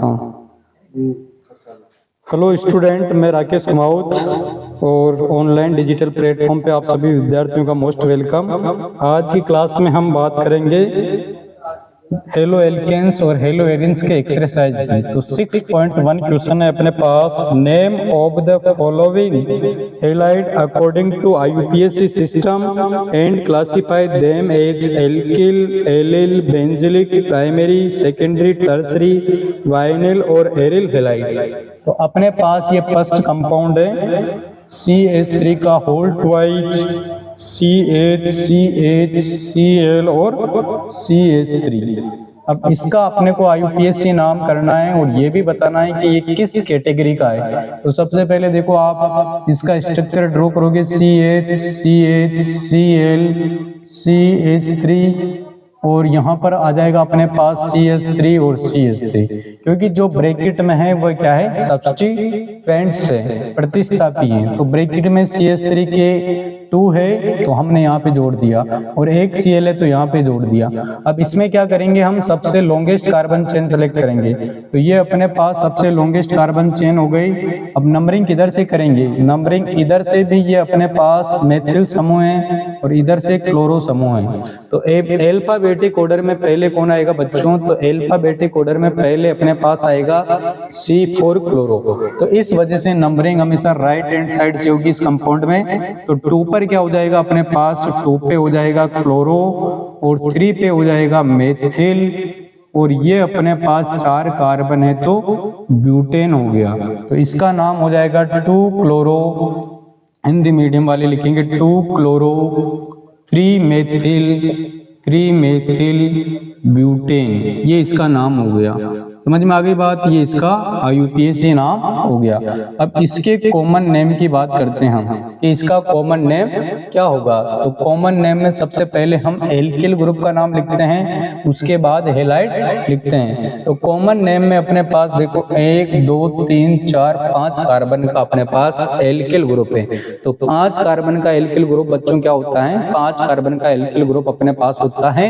बनाता हूँ। Hello student, मैं राकेश कुमाऊत और ऑनलाइन डिजिटल प्लेटफॉर्म पे आप सभी विद्यार्थियों का मोस्ट वेलकम। आज की क्लास में हम बात करेंगे हेलो एल्केन्स और हेलो एरिन्स के एक्सरसाइज की। तो 6.1 क्वेश्चन है अपने पास। Name of the following halide according to IUPAC system and classify them as alkyl, allyl, benzylic, primary, secondary, tertiary, vinyl और एरिल हेलाइड। तो अपने पास ये फर्स्ट कंपाउंड है CH3 का whole twice, CH, CH, Cl और CH3। अब इसका अपने को IUPAC नाम करना है और ये भी बताना है कि ये किस कैटेगरी का है। तो सबसे पहले देखो आप इसका स्ट्रक्चर ड्रॉ करोगे CH, CH, Cl, CH3 और यहाँ पर आ जाएगा अपने पास CH3 और CH3, क्योंकि जो ब्रैकेट में है वो क्या है, सब्स्टिट्यूएंट्स है, प्रतिस्थापी है। तो ब्रैकेट में CH3 के 2 है तो हमने यहाँ पे जोड़ दिया और एक Cl है तो यहाँ पे जोड़ दिया। अब इसमें क्या करेंगे, हम सबसे लॉन्गेस्ट कार्बन चेन सेलेक्ट करेंगे। तो ये अपने पास सबसे लॉन्गेस्ट कार्बन चेन हो गई। अब नंबरिंग किधर से करेंगे, नंबरिंग इधर से भी ये अपने पास मेथिल समूह है और इधर से क्लोरो समूह है। तो अल्फाबेटिक ऑर्डर में पहले कौन आएगा बच्चों, तो अल्फाबेटिक ऑर्डर में पहले अपने पास आएगा C4 क्लोरो। तो इस वजह से नंबरिंग हमेशा राइट हैंड साइड से होगी इस कंपाउंड में। तो 2 पर क्या हो जाएगा अपने पास, 2 पे हो जाएगा क्लोरो और 3 पे हो जाएगा मेथिल और ये अपने पास 4 कार्बन है तो ब्यूटेन हो गया। तो इसका नाम हो जाएगा 2 क्लोरो, हिंदी मीडियम वाले लिखेंगे 2 क्लोरो 3 मेथिल ब्यूटेन, ये इसका नाम हो गया। समझ में आ गई बात, ये इसका IUPAC नाम हो गया। अब इसके कॉमन नेम की बात करते हैं हम कि इसका कॉमन नेम क्या होगा। तो कॉमन नेम में सबसे पहले हम एल्किल ग्रुप का नाम लिखते हैं, उसके बाद हेलाइड लिखते हैं। तो कॉमन नेम में अपने पास देखो 1 2 3 4 5 कार्बन का अपने पास एल्किल ग्रुप है। तो 5 कार्बन का एल्किल ग्रुप बच्चों क्या होता है, 5 कार्बन का एल्किल ग्रुप अपने पास होता है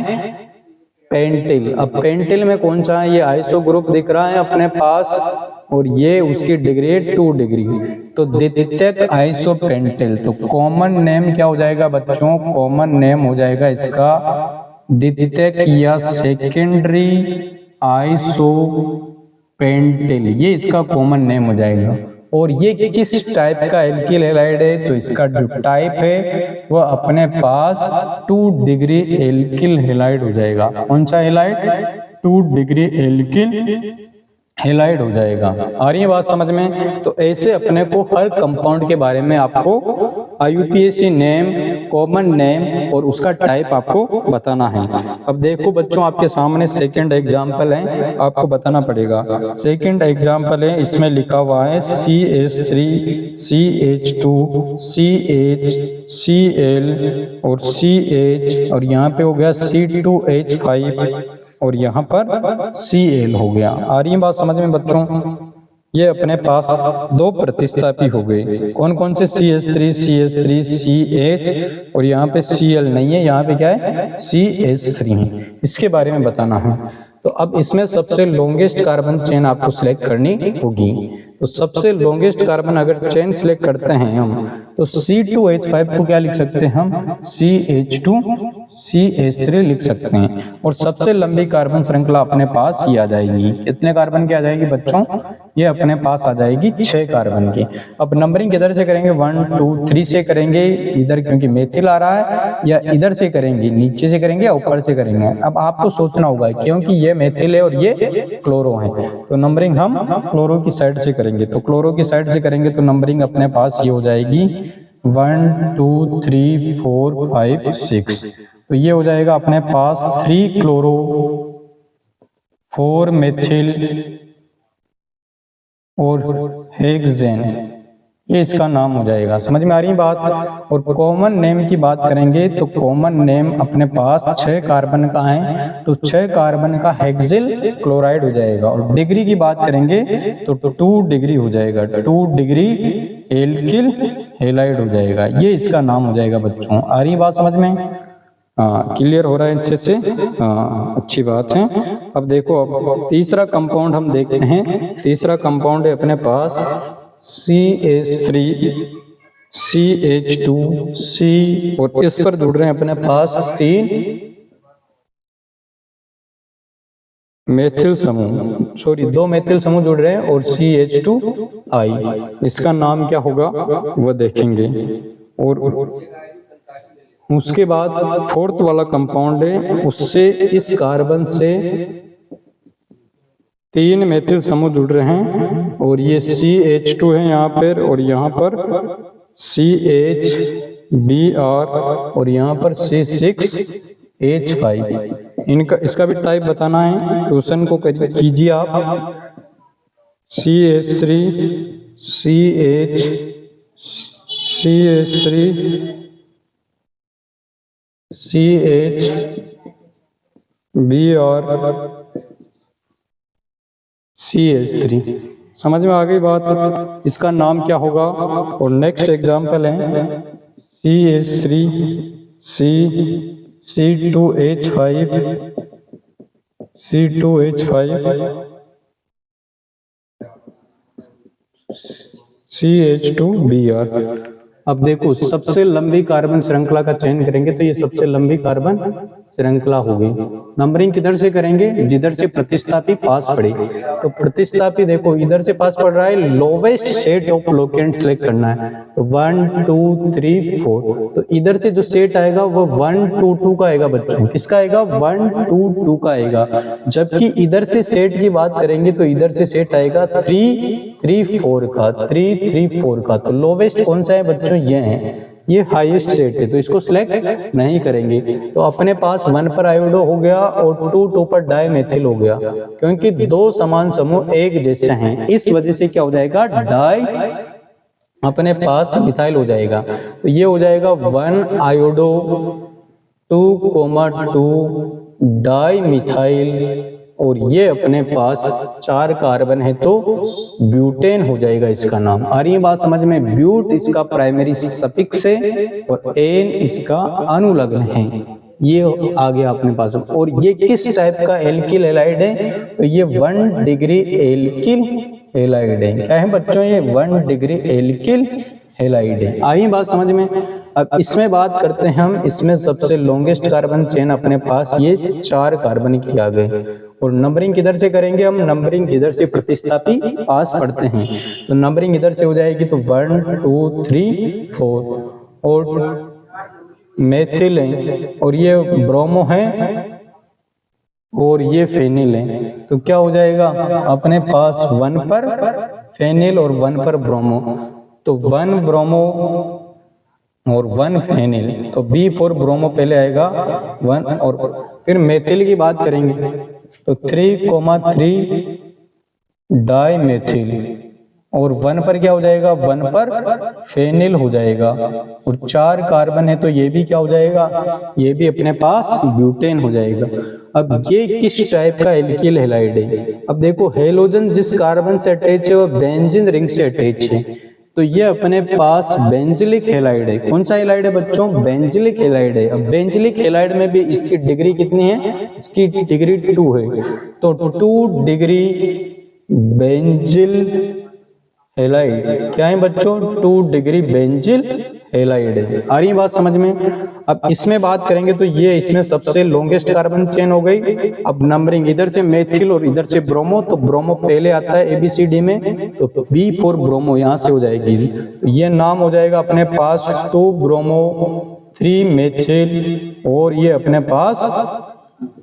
पेंटिल। अब पेंटिल में कौन सा है, ये आइसो ग्रुप दिख रहा है अपने पास और ये उसकी डिग्री 2 डिग्री। तो द्वितीयक आइसोपेंटिल। तो कॉमन नेम क्या हो जाएगा बच्चों, कॉमन नेम हो जाएगा इसका द्वितीयक या सेकेंडरी आइसोपेंटिल, ये इसका कॉमन नेम हो जाएगा। और ये किस टाइप का एल्किल हैलाइड है, तो इसका जो टाइप है वह अपने पास 2 डिग्री एल्किल हैलाइड हो जाएगा। कौन सा हैलाइड, 2 डिग्री एल्किल हैलाइड हो जाएगा। आ रही है बात समझ में। तो ऐसे अपने को हर कंपाउंड के बारे में आपको IUPAC नेम, कॉमन नेम और उसका टाइप आपको बताना है। अब देखो बच्चों आपके सामने सेकंड एग्जांपल है, आपको बताना पड़ेगा। सेकंड एग्जांपल है, इसमें लिखा हुआ है CH3, CH2, CH, Cl और CH और यहाँ पे हो गया C2H5 और यहाँ पर Cl हो गया। आ रही है बात समझ में बच्चों। ये अपने पास 2 प्रतिस्थापी हो गए। कौन कौन से, CH3, CH और यहाँ पे Cl नहीं है, यहाँ पे क्या है CH3 है। इसके बारे में बताना है। तो अब इसमें सबसे लॉन्गेस्ट कार्बन चेन आपको सिलेक्ट करनी होगी। तो सबसे लॉन्गेस्ट कार्बन अगर चेन सिलेक्ट करते हैं हम, तो C2H5 को क्या लिख सकते हैं हम, CH2 CH3 लिख सकते हैं। और सबसे लंबी कार्बन श्रृंखला अपने पास ये आ जाएगी। कितने कार्बन की आ जाएगी बच्चों, ये अपने पास आ जाएगी 6 कार्बन की। अब नंबरिंग किधर से करेंगे, 1 2 3 से करेंगे इधर, क्योंकि मेथिल आ रहा है, या इधर से करेंगे, नीचे से करेंगे या ऊपर से करेंगे। अब आपको सोचना होगा क्योंकि ये मेथिल है और ये क्लोरो है, तो नंबरिंग हम क्लोरो की साइड से करेंगे। तो क्लोरो की साइड से करेंगे तो नंबरिंग अपने पास ये हो जाएगी 1 2 3 4 5 6। तो ये हो जाएगा अपने पास 3 क्लोरो 4 मेथिल और हेक्सेन, ये इसका नाम हो जाएगा। समझ में आ रही है बात। और कॉमन नेम की बात करेंगे तो कॉमन नेम अपने पास 6 कार्बन का है, तो 6 कार्बन का हेक्सिल क्लोराइड हो जाएगा। और डिग्री की बात करेंगे तो 2 डिग्री हो जाएगा, 2 डिग्री एल्किल हैलाइड हो जाएगा। ये इसका नाम हो जाएगा बच्चों। आ रही बात समझ में। हाँ, क्लियर हो रहा है अच्छे से। हाँ, अच्छी बात है। अब देखो, अब तीसरा कंपाउंड हम देखते हैं। तीसरा कंपाउंड है अपने पास CH3 CH2C, और इस पर जुड़ रहे हैं अपने पास 3 मेथिल समूह, सॉरी 2 मेथिल समूह जुड़ रहे हैं और CH2I। इसका नाम क्या होगा वो देखेंगे। और उसके बाद फोर्थ वाला कंपाउंड है, उससे इस कार्बन से 3 मेथिल समूह जुड़ रहे हैं और ये CH2 है यहाँ पर, और यहाँ पर CHBr, और यहाँ पर C6H5। इनका इसका भी टाइप बताना है, क्वेश्चन को कीजिए आप। CH3 CHBr CH3। समझ में आ गई बात? इसका नाम क्या होगा? और नेक्स्ट एग्जाम्पल है CH3 C2H5 CH2Br। अब देखो, सबसे लंबी कार्बन श्रृंखला का चयन करेंगे तो ये सबसे लंबी कार्बन श्रृंखला होगी। नंबरिंग किधर से करेंगे? जिधर से प्रतिस्थापी पास पड़े। तो प्रतिस्थापी देखो इधर से पास पड़ रहा है, lowest set of locant select करना है। तो 1 2 3 4, तो इधर से जो सेट आएगा वो 1 2 2 का आएगा बच्चों। किसका आएगा? 1 2 2 का आएगा। जबकि इधर से सेट की बात करेंगे तो इधर से सेट आएगा 3 3 4 का, 3 3 4 का। तो लोवेस्ट कौन सा है बच्चों? ये है, ये हाईएस्ट सेट है, तो इसको सिलेक्ट नहीं करेंगे। तो अपने पास 1 पर आयोडो हो गया और 2 पर डाइमेथिल हो गया, क्योंकि 2 समान समूह एक जैसे हैं, इस वजह से क्या हो जाएगा? डाई अपने पास मिथाइल हो जाएगा। तो ये हो जाएगा 1 आयोडो 2,2 डाई मिथाइल, और ये अपने पास 4 कार्बन है तो ब्यूटेन हो जाएगा इसका नाम। आ रही है बात समझ में? ब्यूट इसका प्राइमरी सफिक्स है और एन इसका अनुलग्न है। ये आ गया अपने पास। और ये किस टाइप का एल्किल हैलाइड है? तो ये 1 डिग्री एल्किल हैलाइड है। क्या है बच्चों? ये 1 डिग्री एल्किल हैलाइड है। आई बात समझ में? अब इसमें बात करते हैं हम, इसमें सबसे लॉन्गेस्ट कार्बन चेन अपने पास ये 4 कार्बन की आ गए। और नंबरिंग किधर से करेंगे हम? नंबरिंग जिधर से प्रतिस्थापी पास पढ़ते हैं, तो नंबरिंग इधर से हो जाएगी। तो 1 2 3 4, और मेथिल है, और ये ब्रोमो है, और ये फेनिल है। तो क्या हो जाएगा अपने पास? 1 पर फेनिल और 1 पर ब्रोमो, तो 1 ब्रोमो और 1 फेनिल, तो B फॉर ब्रोमो पहले आएगा 1। और फिर मेथिल की बात करेंगे तो 3,3 डाई मेथिल, और 1 पर क्या हो जाएगा? 1 पर फेनिल हो जाएगा। और 4 कार्बन है तो ये भी क्या हो जाएगा? ये भी अपने पास ब्यूटेन हो जाएगा। अब ये किस टाइप का एल्किल हैलाइड है? अब देखो, हेलोजन जिस कार्बन से अटैच है वो बेंजीन रिंग से अटैच है, तो ये अपने पास बेंजिलिक हैलाइड है। कौन सा हैलाइड है बच्चों? बेंजिलिक हैलाइड है। अब बेंजिलिक हैलाइड में भी इसकी डिग्री कितनी है? इसकी डिग्री 2 है, तो 2 डिग्री बेंजिल हैलाइड क्या है बच्चों? 2 डिग्री बेंजिल हैलाइड है। आ रही बात समझ में? अब इसमें बात करेंगे तो ये इसमें सबसे लॉन्गेस्ट कार्बन चेन हो गई। अब नंबरिंग इधर से मेथिल और इधर से ब्रोमो, तो ब्रोमो पहले आता है ABCD में, तो B फॉर ब्रोमो यहाँ से हो जाएगी। ये नाम हो जाएगा अपने पास 2 ब्रोमो 3 मेथिल, और ये अपने पास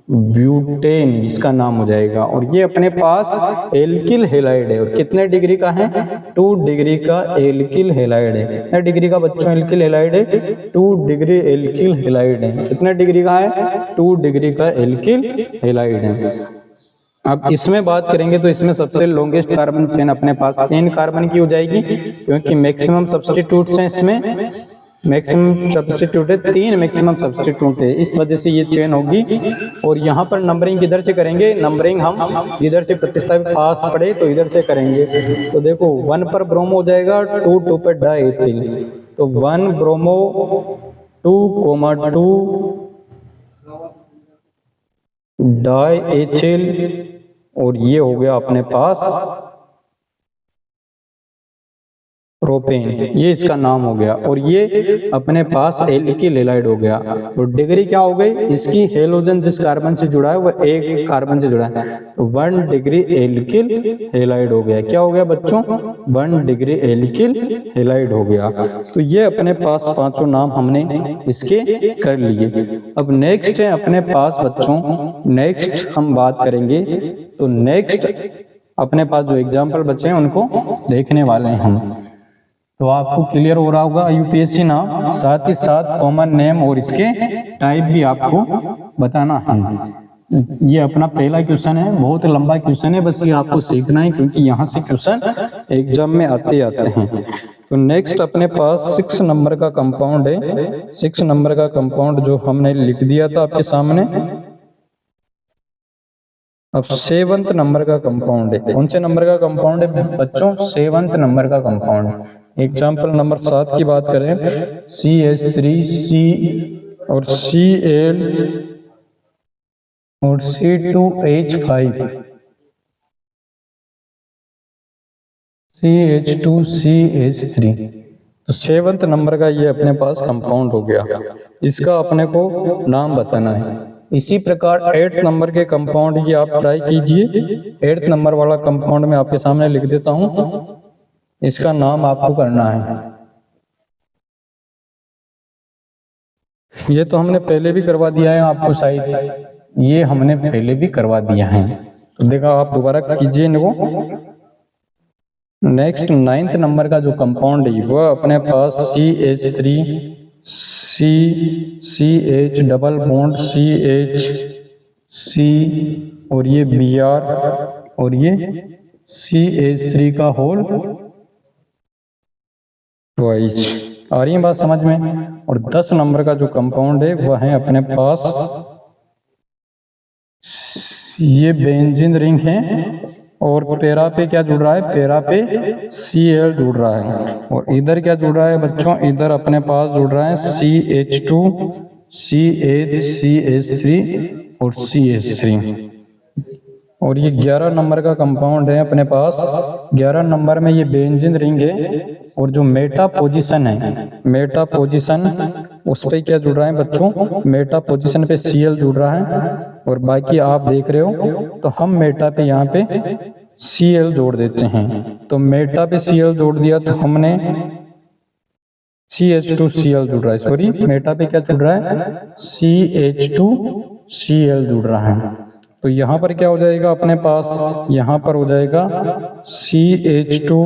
ब्यूटेन इसका नाम हो जाएगा। और ये अपने पास एल्किल हैलाइड है, और कितने डिग्री का है? 2 डिग्री का एल्किल हैलाइड है। कितने डिग्री का बच्चों एल्किल हैलाइड है? 2 डिग्री एल्किल हैलाइड है। कितने डिग्री का है? 2 डिग्री का एल्किल हैलाइड है। अब इसमें बात करेंगे तो इसमें सबसे लॉन्गेस्ट कार्बन चेन अपने पास 3 कार्बन की हो जाएगी, क्योंकि मैक्सिमम सब्स्टिट्यूट्स हैं इसमें। मैक्सिमम सब्स्टिट्यूट है 3, मैक्सिमम सब्स्टिट्यूट है, इस वजह से ये चेन होगी। और यहाँ पर नंबरिंग किधर से करेंगे? नंबरिंग हम जिधर से प्रतिस्थापी पास पड़े तो इधर से करेंगे। तो देखो 1 पर ब्रोमो हो जाएगा, 2 पर डाइथिल, तो 1 ब्रोमो 2,2 डाई एथिल, और ये हो गया अपने पास प्रोपेन, ये इसका नाम हो गया। और ये अपने पास एल्किल हैलाइड हो गया। तो डिग्री क्या हो गई इसकी, हेलोजन जिस कार्बन से जुड़ा है वो एक कार्बन से जुड़ा है, तो 1 डिग्री एल्किल हैलाइड हो गया। क्या हो गया बच्चों, 1 डिग्री एल्किल हैलाइड हो गया। तो ये अपने पास पांचों नाम हमने इसके कर लिए। अब नेक्स्ट है अपने पास बच्चों, नेक्स्ट हम बात करेंगे। तो नेक्स्ट अपने पास जो एग्जाम्पल बचे हैं उनको देखने वाले हैं हम। तो आपको क्लियर हो रहा होगा यूपीएससी नाम, साथ ही साथ कॉमन नेम और इसके टाइप भी आपको बताना है। ये अपना पहला क्वेश्चन है, बहुत लंबा क्वेश्चन है, बस ये आपको सीखना है क्योंकि यहाँ से क्वेश्चन एग्जाम में आते हैं। तो नेक्स्ट अपने पास 6 नंबर का कंपाउंड है। 6 नंबर का कंपाउंड जो हमने लिख दिया था आपके सामने। अब 7th नंबर का कंपाउंड है। कौन से नंबर का कंपाउंड है बच्चों, 7th नंबर का कंपाउंड। एग्जाम्पल नंबर 7 की बात करें, CH3C और Cl और C2H5, CH2CH3। तो 7th नंबर का ये अपने पास कंपाउंड हो गया, इसका अपने को नाम बताना है। इसी प्रकार 8th नंबर के कंपाउंड की आप ट्राई कीजिए। 8th नंबर वाला कंपाउंड में आपके सामने लिख देता हूं, इसका नाम आपको करना है। ये तो हमने पहले भी करवा दिया है आपको, शायद ये हमने पहले भी करवा दिया है, तो देखा आप दोबारा कीजिए इनको। नेक्स्ट 9th नंबर का जो कंपाउंड है वह अपने पास CH3 CH double bond CH C और ये Br और ये CH3 का होल ट्वाइस। आ रही है बात समझ में। और 10 नंबर का जो कंपाउंड है वह है अपने पास ये बेंजीन रिंग है, और पैरा पे क्या जुड़ रहा है, पैरा पे Cl जुड़ रहा है। और इधर क्या जुड़ रहा है बच्चों, इधर अपने पास जुड़ रहा है CH2 CH CH3 और CH3। और ये 11 नंबर का कंपाउंड है अपने पास। 11 नंबर में ये बेंजीन रिंग है, और जो मेटा पोजीशन है, मेटा पोजीशन उस पे क्या जुड़ रहा है बच्चों, मेटा पोजीशन पे Cl जुड़ रहा है। और बाकी आप देख रहे हो, तो हम मेटा पे यहाँ पे Cl जोड़ देते हैं। तो मेटा पे Cl जोड़ दिया तो हमने CH2Cl जुड़ रहा है, सॉरी मेटा पे क्या जुड़ रहा है, CH2Cl जुड़ रहा है। तो यहाँ पर क्या हो जाएगा अपने पास, यहाँ पर हो जाएगा CH2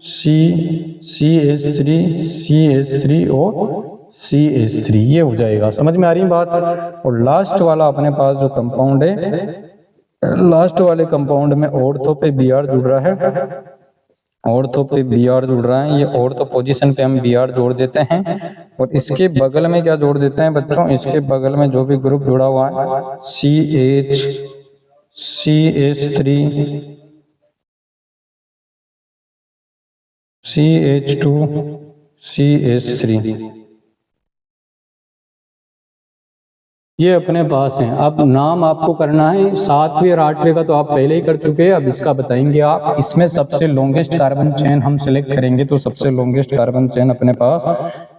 CH3 CH3 और CH3, ये हो जाएगा। समझ में आ रही बात। और लास्ट वाला अपने पास जो कंपाउंड है, लास्ट वाले कंपाउंड में ऑर्थो पे Br जुड़ रहा है, ऑर्थो पे Br जुड़ रहा है। ये ऑर्थो पोजीशन पे हम Br जोड़ देते हैं। और इसके बगल में क्या जोड़ देते हैं बच्चों, इसके बगल में जो भी ग्रुप जुड़ा हुआ है CH CH3 CH2 CH3, ये अपने पास है। अब नाम आपको करना है 7वें और 8वें का तो आप पहले ही कर चुके हैं, अब इसका बताएंगे आप। इसमें सबसे लॉन्गेस्ट कार्बन चेन हम सिलेक्ट करेंगे, तो सबसे लॉन्गेस्ट कार्बन चेन अपने पास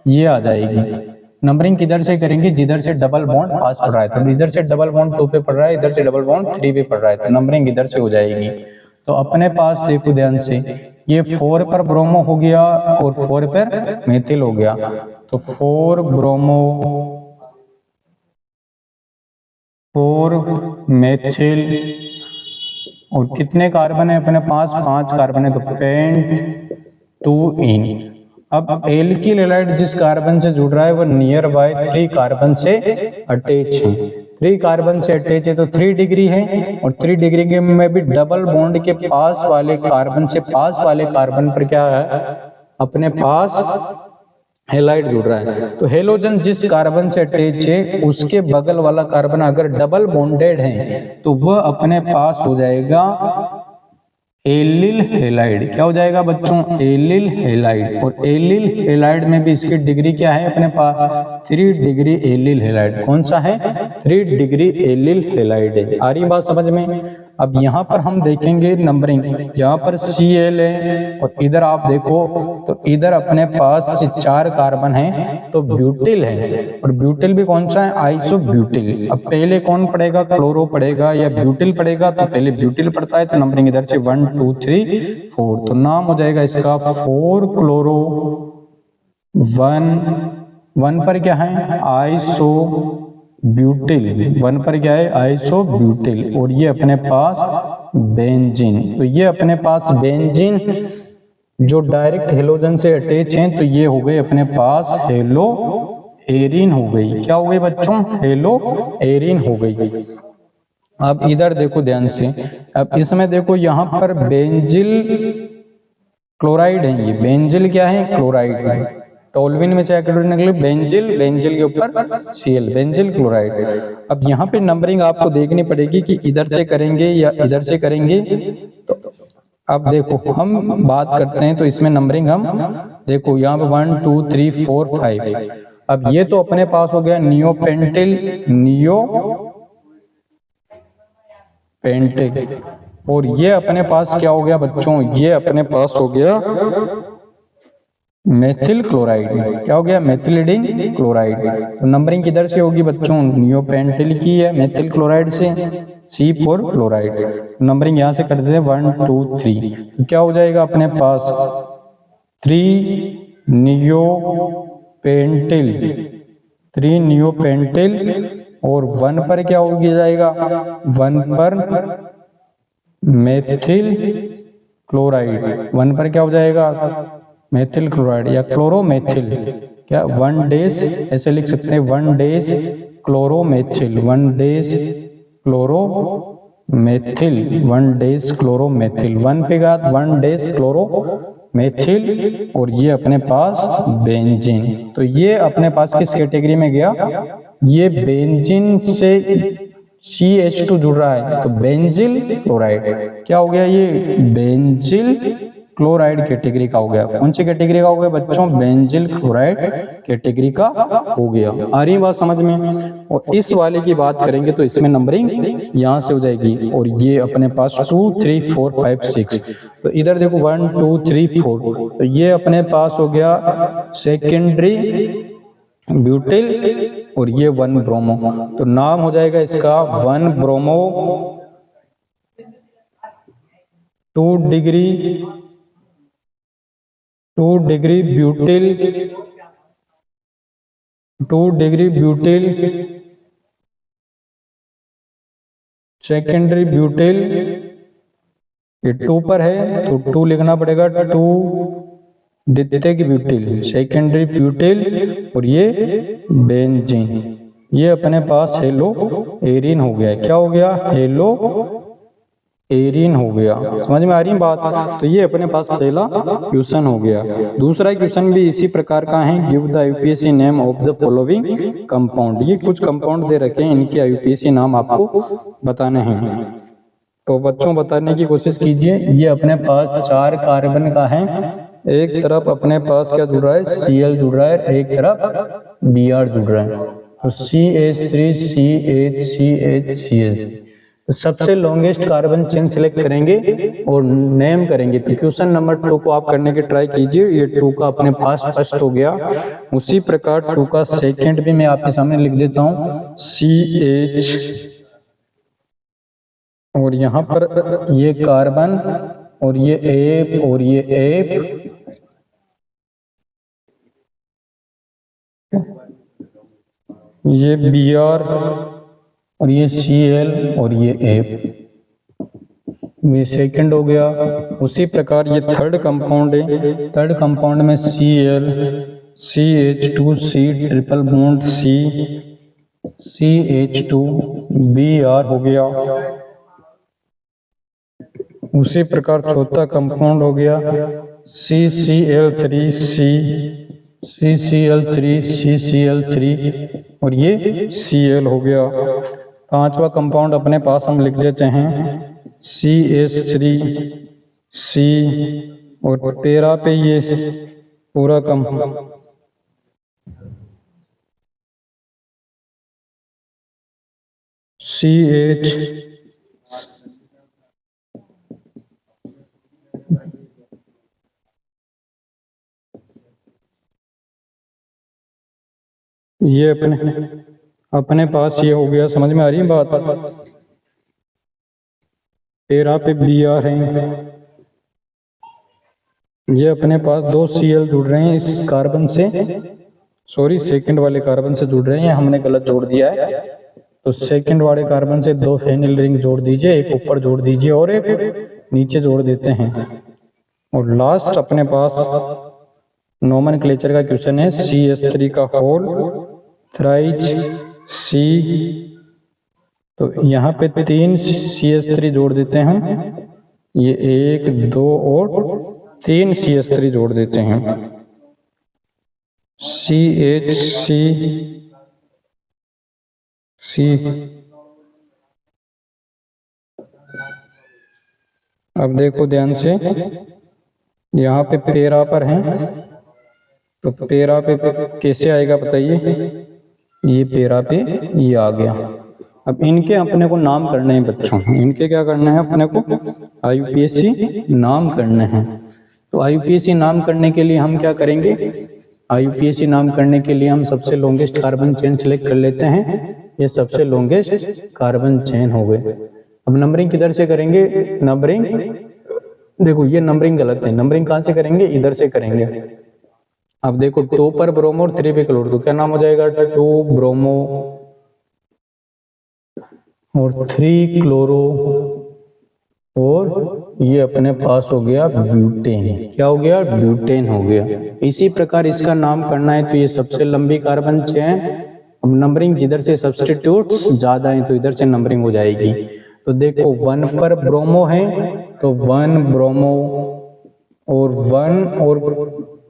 ये आ जाएगी। नंबरिंग किधर से करेंगे, जिधर से डबल बॉन्ड पास पड़ रहा है। तो इधर से डबल बॉन्ड 2 पे पड़ रहा है, इधर से डबल बॉन्ड 3 पे पड़ रहा है, तो नंबरिंग इधर से हो जाएगी। तो अपने पास देखो ध्यान से, ये 4 पर ब्रोमो हो गया और 4 पर मेथिल हो गया। तो 4 ब्रोमो 4 मेथिल, और कितने कार्बन है अपने पास, 5 कार्बन है, तो पेंट 2 इन। अब एल्किल हैलाइड जिस कार्बन से जुड़ रहा है वो नियर बाय 3 कार्बन से अटैच है। 3 कार्बन से अटैच है तो 3 डिग्री है, और 3 डिग्री के में भी डबल बॉन्ड के पास वाले कार्बन से पास वाले कार्बन पर क्या है, अपने पास हैलाइड जुड़ रहा है। तो हेलोजन जिस कार्बन से अटैच है उसके बगल वाला कार्बन अगर डबल बॉन्डेड है तो वह अपने पास हो जाएगा एलिल हैलाइड। क्या हो जाएगा बच्चों, एलिल हैलाइड। और एलिल हैलाइड में भी इसकी डिग्री क्या है अपने पास, 3 डिग्री एलिल हैलाइड। कौन सा है, 3 डिग्री एलिल हैलाइड है। आ रही बात समझ में। अब यहाँ पर हम देखेंगे नंबरिंग, यहाँ पर Cl है और इधर आप देखो तो इधर अपने पास 4 कार्बन है तो ब्यूटिल है, और ब्यूटिल भी कौन सा है, आइसोब्यूटिल। अब पहले कौन पड़ेगा, क्लोरो पड़ेगा या ब्यूटिल पड़ेगा, तो पहले ब्यूटिल पड़ता है तो नंबरिंग इधर से 1 2 3 4, तो नाम हो जाएगा इसका 4 क्लोरो 1 पर क्या है, आइसो ब्यूटिल, 1 पर क्या है, आइसोब्यूटिल, और ये अपने पास बेंजीन। तो ये अपने पास बेंजीन जो डायरेक्ट हेलोजन से अटैच हैं, तो ये हो गए अपने पास हेलो एरिन हो गई। क्या हो गई बच्चों, हेलो एरिन हो गई। अब इधर देखो ध्यान से, अब इसमें देखो यहाँ पर बेंजिल क्लोराइड है, ये बेंजिल क्या है, क्लोराइड है। टोल्विन में से निकले बेंजिल, बेंजिल के ऊपर Cl, बेंजिल क्लोराइड। अब यहाँ पे नंबरिंग आपको देखनी पड़ेगी कि इधर से करेंगे या इधर से करेंगे। तो अब देखो हम बात करते हैं तो इसमें नंबरिंग हम देखो यहाँ पे 1 2 3 4 5। अब ये तो अपने पास हो गया नियोपेंटिल, नियोपेंटिल, और ये अपने पास क्या हो गया बच्चों, ये अपने पास हो गया मेथिल क्लोराइड। क्या हो गया, मेथिलिडीन क्लोराइड। तो नंबरिंग किधर से होगी बच्चों, नियोपेंटिल की है मेथिल क्लोराइड से, C4 क्लोराइड। नंबरिंग यहां से कर देते हैं 1 2 3, तो क्या हो जाएगा अपने पास 3 नियोपेंटिल, 3 नियोपेंटिल, और 1 पर क्या हो जाएगा, 1 पर मेथिल क्लोराइड, 1 पर क्या हो जाएगा, मेथिल क्लोराइड या क्लोरोमेथिल। क्या 1 डेज ऐसे लिख सकते हैं, 1 डेज क्लोरोमेथिल, 1 डेज क्लोरोमेथिल, 1 डेज क्लोरोमेथिल, 1 पे का 1 डेज क्लोरोमेथिल, और ये अपने पास बेंजीन। तो ये अपने पास किस कैटेगरी में गया, ये बेंजीन से CH2 जुड़ रहा है तो बेंजिल क्लोराइड। क्या हो गया, ये बेंजिल क्लोराइड कैटेगरी का हो गया। कौन सी कैटेगरी का हो गया बच्चों, बेंजिल क्लोराइड कैटेगरी का हो गया। आ रही बात समझ में। और इस वाले की बात करेंगे तो इसमें नंबरिंग यहां से हो जाएगी, और ये अपने पास 2 3 4 5 6। तो इधर देखो 1 2 3 4, तो ये अपने पास हो गया सेकेंडरी ब्यूटिल, और ये 1 ब्रोमो। तो नाम हो जाएगा इसका 1 bromo 2 degree butyl, 2 degree butyl secondary butyl. ये 2 पर है तो 2 लिखना पड़ेगा, 2 द्वितीयक ब्यूटिल, सेकेंडरी ब्यूटिल, और ये बेंजीन। ये अपने पास हेलो एरिन हो गया। क्या हो गया, हेलो एरिन हो गया। समझ में आ रही बात। तो ये अपने पास पहला क्वेश्चन हो गया। दूसरा क्वेश्चन भी इसी प्रकार का है, give the UPSC name of the following compound. ये कुछ कंपाउंड दे रखे हैं, इनके यूपीएससी नाम आपको बताने हैं, तो बच्चों बताने की कोशिश कीजिए। ये अपने पास 4 कार्बन का है, एक तरफ अपने पास क्या जुड़ रहा है, Cl जुड़ रहा है, एक तरफ Br जुड़ रहा है, तो CH3 CH CH CH। तो सबसे लॉन्गेस्ट कार्बन चेन सेलेक्ट करेंगे और नेम करेंगे। तो क्वेश्चन नंबर 2 को आप करने की ट्राई कीजिए। ये 2 का अपने पास फर्स्ट हो गया। उसी प्रकार 2 का सेकंड भी मैं आपके सामने लिख देता हूँ, CH, और यहाँ पर ये कार्बन, और ये एप, और ये एप, ये Br, और ये Cl, और ये एप, ये सेकंड हो गया। उसी प्रकार ये थर्ड कंपाउंड है, थर्ड कंपाउंड में Cl, CH2C triple bond C, CH2 Br हो गया। उसी प्रकार चौथा कंपाउंड हो गया CCl3C, CCl3 CCl3, और ये Cl हो गया। पांचवा कंपाउंड अपने पास हम लिख देते हैं CH3C, और 13 पे ये पूरा CH ये अपने पास ये हो गया, समझ में आ रही है बात। तेरह पे Br है, ये अपने पास दो Cl जुड़ रहे हैं इस कार्बन से, सॉरी सेकंड वाले कार्बन से जुड़ रहे हैं, हमने गलत जोड़ दिया है। तो सेकंड वाले कार्बन से दो फेनिल रिंग जोड़ दीजिए, एक ऊपर जोड़ दीजिए और एक नीचे जोड़ देते हैं। और लास्ट अपने पास नोमेनक्लेचर का क्वेश्चन है, CH3 का होल थ्राइज C, तो यहाँ पे 3 CH3 जोड़ देते हैं, ये 1 2 और 3 CH3 जोड़ देते हैं, CHC C। अब देखो ध्यान से, यहाँ पे पेरा पर है, तो पेरा पे कैसे आएगा बताइए, ये पेरा पे ये आ गया। अब इनके अपने को नाम करने हैं बच्चों, इनके क्या करना है अपने को, IUPAC नाम करने हैं। तो IUPAC नाम करने के लिए हम क्या करेंगे, IUPAC नाम करने के लिए हम सबसे लॉन्गेस्ट कार्बन चेन सेलेक्ट कर लेते हैं, ये सबसे लॉन्गेस्ट कार्बन चेन हो गए। अब नंबरिंग किधर से करेंगे, नंबरिंग देखो ये नंबरिंग गलत है, नंबरिंग कहां से करेंगे, इधर से करेंगे। अब देखो 2 पर ब्रोमो और 3 पे क्लोरो, तो क्या नाम हो जाएगा, 2 ब्रोमो और 3 क्लोरो, और ये अपने पास हो गया ब्यूटेन। क्या हो गया, ब्यूटेन हो गया। इसी प्रकार इसका नाम करना है, तो ये सबसे लंबी कार्बन चेन। अब नंबरिंग जिधर से सब्स्टिट्यूट ज्यादा है तो इधर से नंबरिंग हो जाएगी। तो देखो 1 पर ब्रोमो है तो 1 ब्रोमो, और 1 और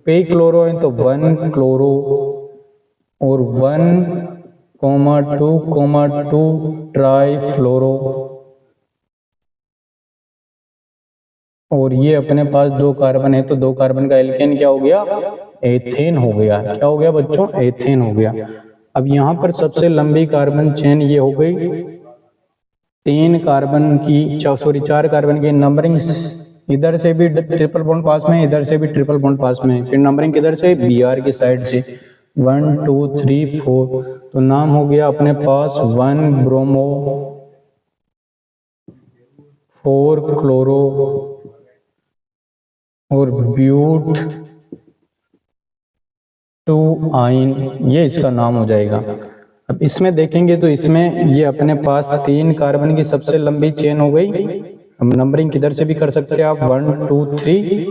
पे क्लोरो है तो 1 क्लोरो, और 1,2,2 ट्राई फ्लोरो, और ये अपने पास 2 कार्बन है तो 2 कार्बन का एल्केन क्या हो गया, एथेन हो गया। क्या हो गया बच्चों, एथेन हो गया। अब यहाँ पर सबसे लंबी कार्बन चेन ये हो गई, 4 कार्बन की नंबरिंग इधर से भी ट्रिपल बॉन्ड पास में, इधर से भी ट्रिपल बॉन्ड पास में, फिर नंबरिंग किधर से, Br की साइड से 1 2 3 4। तो नाम हो गया अपने पास 1 ब्रोमो, 4 क्लोरो और ब्यूट 2 आइन, ये इसका नाम हो जाएगा। अब इसमें देखेंगे तो इसमें ये अपने पास 3 कार्बन की सबसे लंबी चेन हो गई। अब नंबरिंग किधर से भी कर सकते हैं आप, 1 2 3,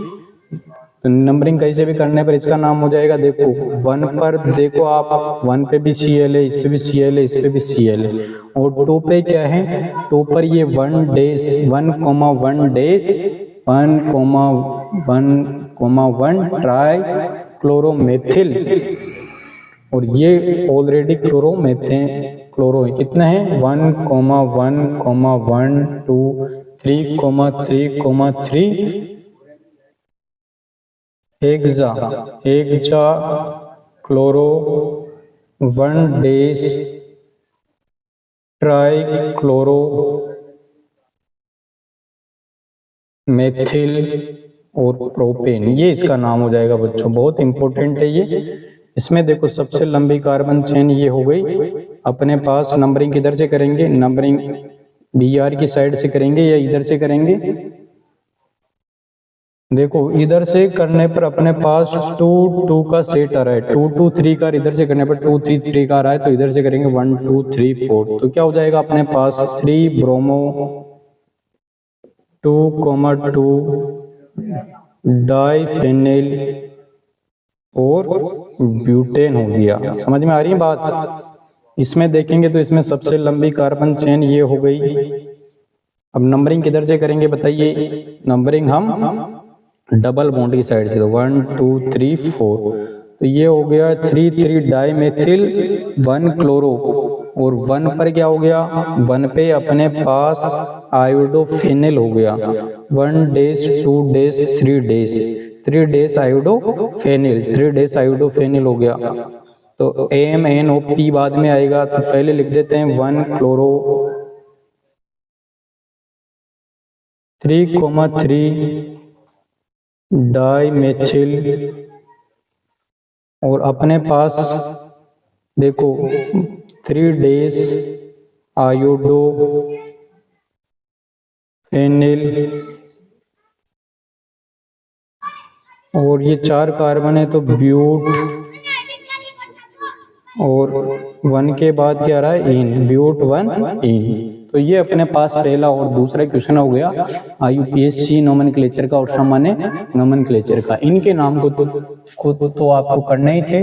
तो नंबरिंग कहीं से भी करने पर इसका नाम हो जाएगा। देखो 1 पर देखो आप, 1 पे भी Cl है, इस पे भी Cl है, इस पे भी Cl है, और 2 पे क्या है, 2 पर ये 1 डैश 1,1 डैश 1,1,1 ट्राई क्लोरोमेथिल, और ये ऑलरेडी क्लोरोमेथेन क्लोरो है, कितने हैं 1,1,1 2 3,3,3 hexachloro 1 dash trichloro methyl और प्रोपेन, ये इसका नाम हो जाएगा बच्चों। बहुत इंपॉर्टेंट है ये। इसमें देखो सबसे लंबी कार्बन चेन ये हो गई अपने पास। नंबरिंग किधर से करेंगे, नंबरिंग Br की साइड से करेंगे या इधर से करेंगे। देखो इधर से करने पर अपने पास 2 2 का सेट आ रहा है, 2 2 3 का, इधर से करने पर 2 3 3 का आ रहा है, तो इधर से करेंगे 1 2 3 4। तो क्या हो जाएगा अपने पास 3 ब्रोमो 2,2 डाइफेनिल और ब्यूटेन हो गया। समझ में आ रही है बात। इसमें देखेंगे तो इसमें सबसे लंबी कार्बन चेन ये हो गई। अब नंबरिंग किधर से करेंगे बताइए, नंबरिंग हम डबल बॉन्ड की साइड से, तो 1 2 3 4, तो ये हो गया 3 3 डाइमेथिल 1 क्लोरो, और 1 पर क्या हो गया, 1 पे अपने पास आयोडोफेनिल हो गया, 1 dash 2 dash 3 dash 3 dash iodophenyl, 3 dash iodophenyl हो गया। तो AMNOP बाद में आएगा, तो पहले लिख देते हैं 1 क्लोरो 3,3 डाइमेथिल, और अपने पास देखो 3 डेज आयोडो फेनिल, और ये 4 कार्बन है तो ब्यूट, और 1 के बाद क्या रहा है इन, ब्यूट 1 इन। तो ये अपने पास पहला और दूसरा क्वेश्चन हो गया IUPAC नोमेनक्लेचर का और सामान्य नोमेनक्लेचर का। इनके नाम को तो आपको करने ही थे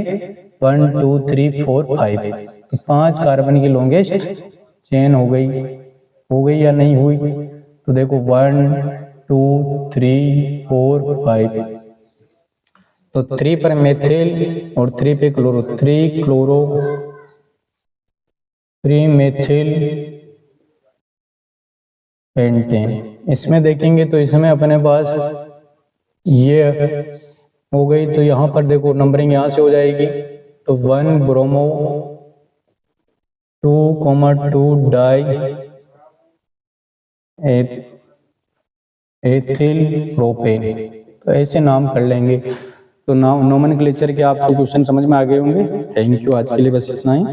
1 2 3 4 5। तो 5 कार्बन की लॉन्गेस्ट चेन हो गई या नहीं हुई? तो देखो 1 2 3 4 5। तो 3 पर मेथिल और 3 पे क्लोरो, 3 मेथिल पेंटेन। इसमें देखेंगे तो इसमें अपने पास ये हो गई, तो यहाँ पर देखो नंबरिंग यहाँ से हो जाएगी। तो 1 ब्रोमो 2,2 डाई एथिल प्रोपेन। तो ऐसे नाम कर लेंगे। तो नाम नोमेनक्लेचर के आपको क्वेश्चन समझ में आ गए होंगे। थैंक यू, आज के लिए बस इतना ही।